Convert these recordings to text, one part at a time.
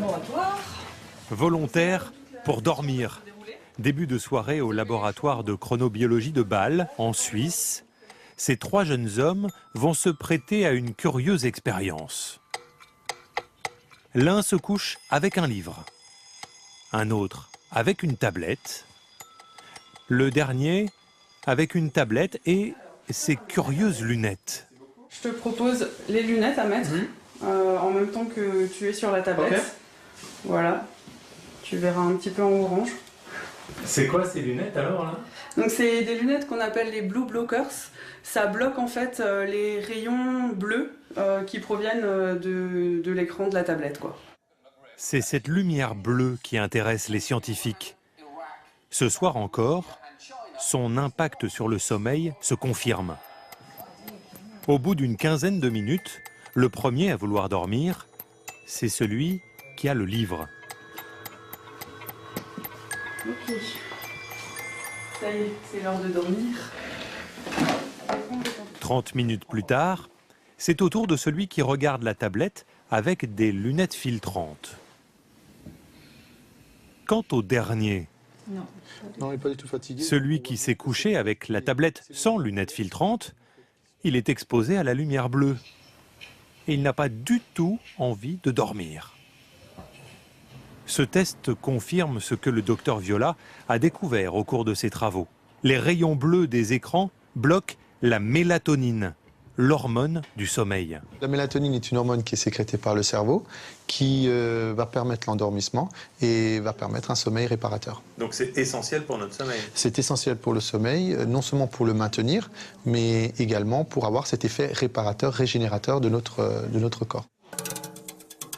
laboratoire. Volontaires pour dormir. Début de soirée au laboratoire de chronobiologie de Bâle, en Suisse. Ces 3 jeunes hommes vont se prêter à une curieuse expérience. L'un se couche avec un livre, un autre avec une tablette, le dernier avec une tablette et ses curieuses lunettes. Je te propose les lunettes à mettre en même temps que tu es sur la tablette. Okay. Voilà, tu verras un petit peu en orange. C'est quoi ces lunettes alors là? Donc c'est des lunettes qu'on appelle les blue blockers. Ça bloque en fait les rayons bleus qui proviennent de l'écran de la tablette, quoi. C'est cette lumière bleue qui intéresse les scientifiques. Ce soir encore, son impact sur le sommeil se confirme. Au bout d'une quinzaine de minutes, le premier à vouloir dormir, c'est celui qui a le livre. Ok. Ça y est, c'est l'heure de dormir. 30 minutes plus tard, c'est au tour de celui qui regarde la tablette avec des lunettes filtrantes. Quant au dernier, non, il n'est pas du tout fatigué. Celui qui s'est couché avec la tablette sans lunettes filtrantes, il est exposé à la lumière bleue. Et il n'a pas du tout envie de dormir. Ce test confirme ce que le docteur Viola a découvert au cours de ses travaux. Les rayons bleus des écrans bloquent la mélatonine, l'hormone du sommeil. La mélatonine est une hormone qui est sécrétée par le cerveau, qui va permettre l'endormissement et va permettre un sommeil réparateur. Donc c'est essentiel pour notre sommeil? C'est essentiel pour le sommeil, non seulement pour le maintenir, mais également pour avoir cet effet réparateur, régénérateur de notre corps.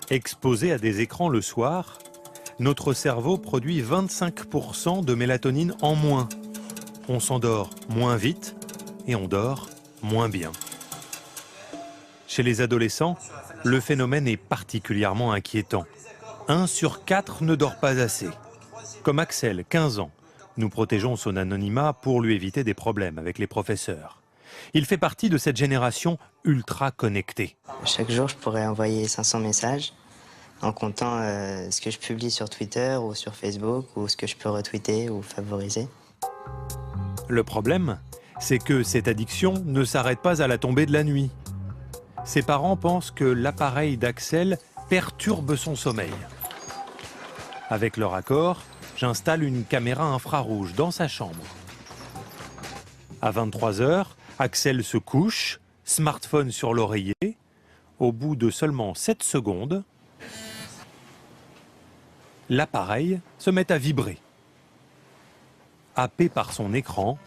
Exposé à des écrans le soir, notre cerveau produit 25% de mélatonine en moins. On s'endort moins vite et on dort moins bien. Chez les adolescents, le phénomène est particulièrement inquiétant. 1 sur 4 ne dort pas assez. Comme Axel, 15 ans. Nous protégeons son anonymat pour lui éviter des problèmes avec les professeurs. Il fait partie de cette génération ultra connectée. Chaque jour, je pourrais envoyer 500 messages en comptant ce que je publie sur Twitter ou sur Facebook ou ce que je peux retweeter ou favoriser. Le problème, c'est que cette addiction ne s'arrête pas à la tombée de la nuit. Ses parents pensent que l'appareil d'Axel perturbe son sommeil. Avec leur accord, j'installe une caméra infrarouge dans sa chambre. À 23 h, Axel se couche, smartphone sur l'oreiller. Au bout de seulement 7 secondes, l'appareil se met à vibrer. Happé par son écran,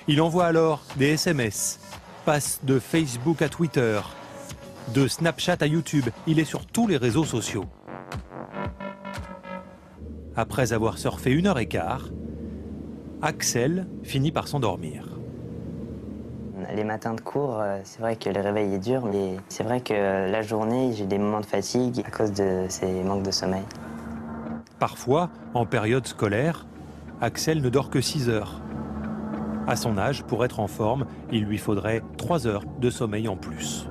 il envoie alors des SMS, passe de Facebook à Twitter, de Snapchat à YouTube. Il est sur tous les réseaux sociaux. Après avoir surfé 1h15, Axel finit par s'endormir. Les matins de cours, c'est vrai que le réveil est dur, mais c'est vrai que la journée, j'ai des moments de fatigue à cause de ces manques de sommeil. Parfois, en période scolaire, Axel ne dort que 6 heures. À son âge, pour être en forme, il lui faudrait 3 heures de sommeil en plus.